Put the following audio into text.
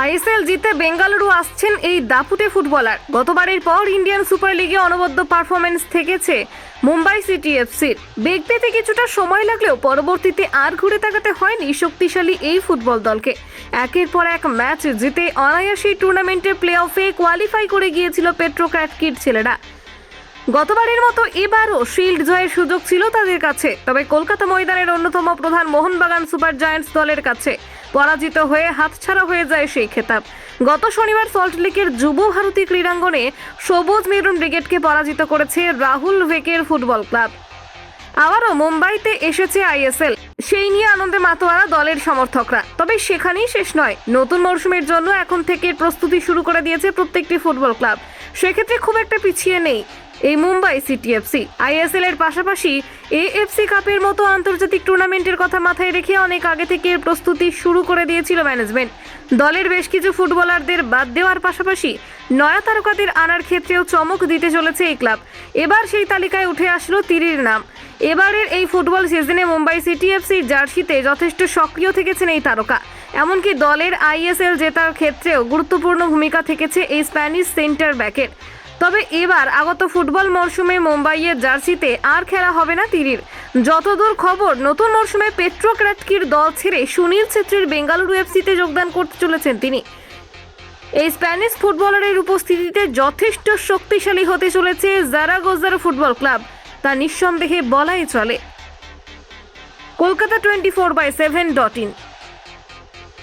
ISL জিতে বেঙ্গালুরু আসছেন এই দাপুটে ফুটবলার। গতবারের পর ইন্ডিয়ান সুপার লিগে অনবদ্য পারফরমেন্স থেকেছে মুম্বাই সিটি এফসির। বেগ পেতে কিছুটা সময় লাগলেও পরবর্তীতে আর ঘুরে তাকাতে হয়নি শক্তিশালী এই ফুটবল দলকে। একের পর এক ম্যাচ জিতে অনায়াসেই টুর্নামেন্টের প্লে অফে কোয়ালিফাই করে গিয়েছিল পেট্রোক্র্যাট কিড ছেলেরা। গতবারের মতো এবারও শিল্ড জয়ের সুযোগ ছিল তাদের কাছে, তবে কলকাতা ময়দানের অন্যতম প্রধান মোহনবাগান সুপার জায়ান্টস দলের কাছে পরাজিত হয়ে হাতছাড়া হয়ে যায় সেই খেতাব। গত শনিবার সল্টলেকের যুব ভারতী ক্রীড়াঙ্গনে সবুজ মেরুন ব্রিগেডকে পরাজিত করেছে রাহুল ভেকের ফুটবল ক্লাব। আবারও মুম্বাইতে এসেছে আইএসএল, সেই নিয়ে আনন্দে মাতোয়ারা দলের সমর্থকরা। তবে সেখানেই শেষ নয়, নতুন মরশুমের জন্য এখন থেকে প্রস্তুতি শুরু করে দিয়েছে প্রত্যেকটি ফুটবল ক্লাব। সেক্ষেত্রে খুব একটা পিছিয়ে নেই এই মুম্বাই সিটি এফসি। আইএসএল এর পাশাপাশি এএফসি কাপের মতো আন্তর্জাতিক টুর্নামেন্টের কথা মাথায় রেখে অনেক আগে থেকে প্রস্তুতি শুরু করে দিয়েছিল ম্যানেজমেন্ট। দলের বেশ কিছু ফুটবলারদের বাদ দেওয়ার পাশাপাশি নয়া তারকাদের আনার ক্ষেত্রেও চমক দিতে চলেছে এই ক্লাব। এবার সেই তালিকায় উঠে আসলো তিরির নাম। এবারের এই ফুটবল সিজনে মুম্বাই সিটি এফসি জার্সিতে যথেষ্ট সক্রিয় থেকেছেন এই তারকা। এমনকি দলের আইএসএল জেতার ক্ষেত্রেও গুরুত্বপূর্ণ ভূমিকা থেকেছে এই স্প্যানিশ সেন্টার ব্যাকের। তবে এবার আগত ফুটবল মরশুমে মুম্বাইয়ের জার্সিতে আর খেলা হবে না তিরির। যতদূর খবর, নতুন মরশুমে পেট্রোক্র্যাট কিড দল ছেড়ে সুনীল ছেত্রীর বেঙ্গালুরু এফসিতে যোগদান করতে চলেছেন তিনি। এই স্প্যানিশ ফুটবলারের উপস্থিতিতে যথেষ্ট শক্তিশালী হতে চলেছে জারাগোজার ফুটবল ক্লাব, তা নিঃসন্দেহে বলাই চলে। কলকাতা 24/7.in।